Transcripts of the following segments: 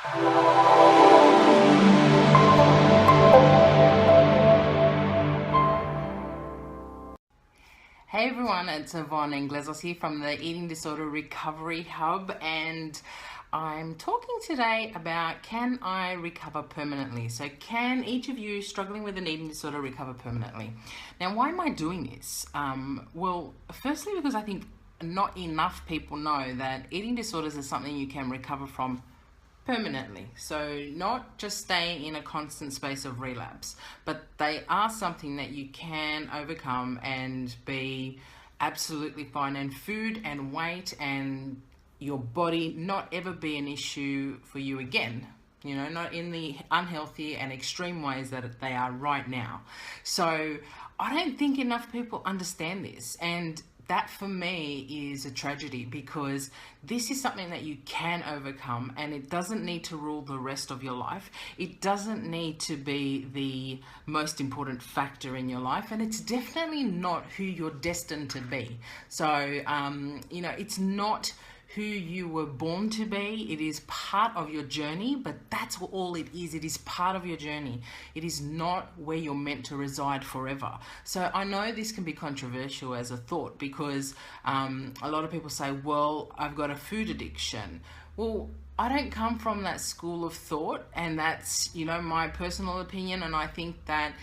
Hey everyone, it's Yvonne Inglesas here from the Eating Disorder Recovery Hub, and I'm talking today about, can I recover permanently? So can each of you struggling with an eating disorder recover permanently? Now, why am I doing this? Well, firstly, because I think not enough people know that eating disorders is something you can recover from permanently. So not just staying in a constant space of relapse, but they are something that you can overcome and be absolutely fine. And food and weight and your body not ever be an issue for you again. You know, not in the unhealthy and extreme ways that they are right now. So I don't think enough people understand this, and that for me is a tragedy, because this is something that you can overcome, and it doesn't need to rule the rest of your life. It doesn't need to be the most important factor in your life, and it's definitely not who you're destined to be. So, it's not who you were born to be. It is part of your journey, but that's all it is. It is part of your journey. It is not where you're meant to reside forever. So I know this can be controversial as a thought, because a lot of people say, well, I've got a food addiction. Well, I don't come from that school of thought, and that's, my personal opinion. And I think that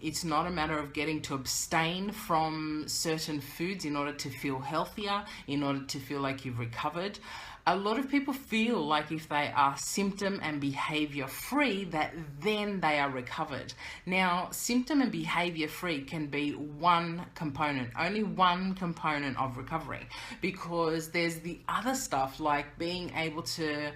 it's not a matter of getting to abstain from certain foods in order to feel healthier, in order to feel like you've recovered. A lot of people feel like if they are symptom and behavior free, that then they are recovered. Now, symptom and behavior free can be one component, only one component of recovery, because there's the other stuff like being able to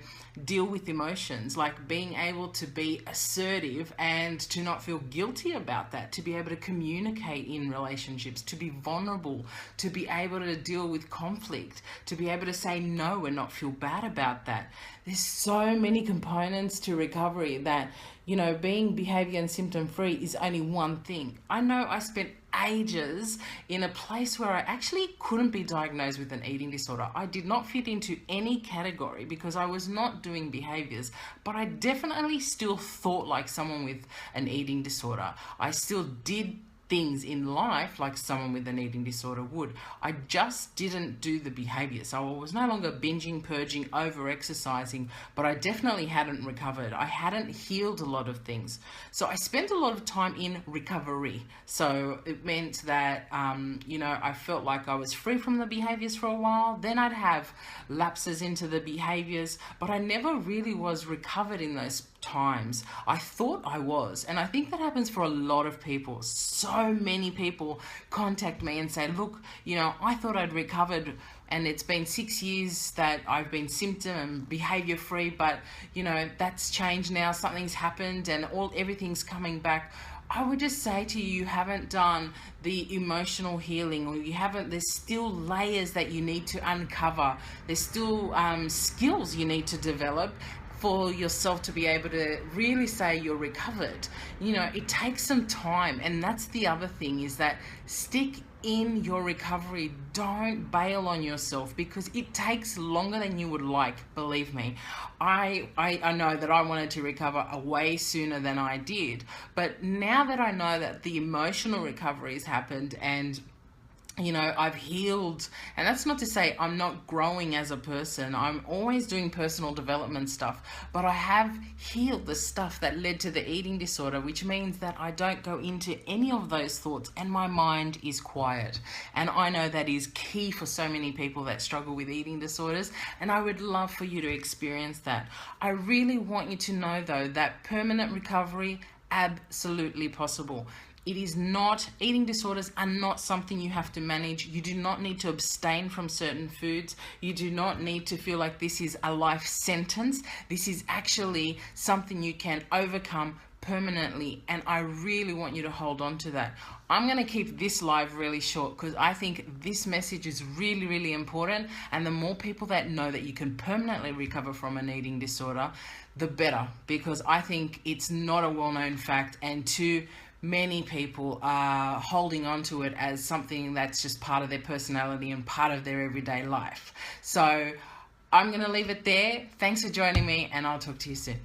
deal with emotions, like being able to be assertive and to not feel guilty about that, to be able to communicate in relationships, to be vulnerable, to be able to deal with conflict, to be able to say no and not feel bad about that. There's so many components to recovery that, being behavior and symptom free is only one thing. I know I spent ages in a place where I actually couldn't be diagnosed with an eating disorder. I did not fit into any category because I was not doing behaviors, but I definitely still thought like someone with an eating disorder. I still did things in life like someone with an eating disorder would. I just didn't do the behavior. So I was no longer binging, purging, over exercising, but I definitely hadn't recovered. I hadn't healed a lot of things. So I spent a lot of time in recovery. So it meant that, I felt like I was free from the behaviors for a while. Then I'd have lapses into the behaviors, but I never really was recovered in those times. I thought I was, and I think that happens for a lot of people. So many people contact me and say, look, I thought I'd recovered, and it's been 6 years that I've been symptom and behavior free, but that's changed now. Something's happened and everything's coming back. I would just say to you, you haven't done the emotional healing, or there's still layers that you need to uncover. There's still skills you need to develop for yourself to be able to really say you're recovered. It takes some time, and that's the other thing, is that stick in your recovery. Don't bail on yourself, because it takes longer than you would like, believe me. I know that I wanted to recover way sooner than I did, but now that I know that the emotional recovery has happened, and I've healed, and that's not to say I'm not growing as a person. I'm always doing personal development stuff, but I have healed the stuff that led to the eating disorder, which means that I don't go into any of those thoughts, and my mind is quiet. And I know that is key for so many people that struggle with eating disorders, and I would love for you to experience that. I really want you to know, though, that permanent recovery, absolutely possible. It is not, eating disorders are not something you have to manage. You do not need to abstain from certain foods. You do not need to feel like this is a life sentence. This is actually something you can overcome permanently, and I really want you to hold on to that. I'm going to keep this live really short because I think this message is really, really important, and the more people that know that you can permanently recover from an eating disorder, the better, because I think it's not a well-known fact, and too many people are holding on to it as something that's just part of their personality and part of their everyday life. So I'm going to leave it there. Thanks for joining me, and I'll talk to you soon.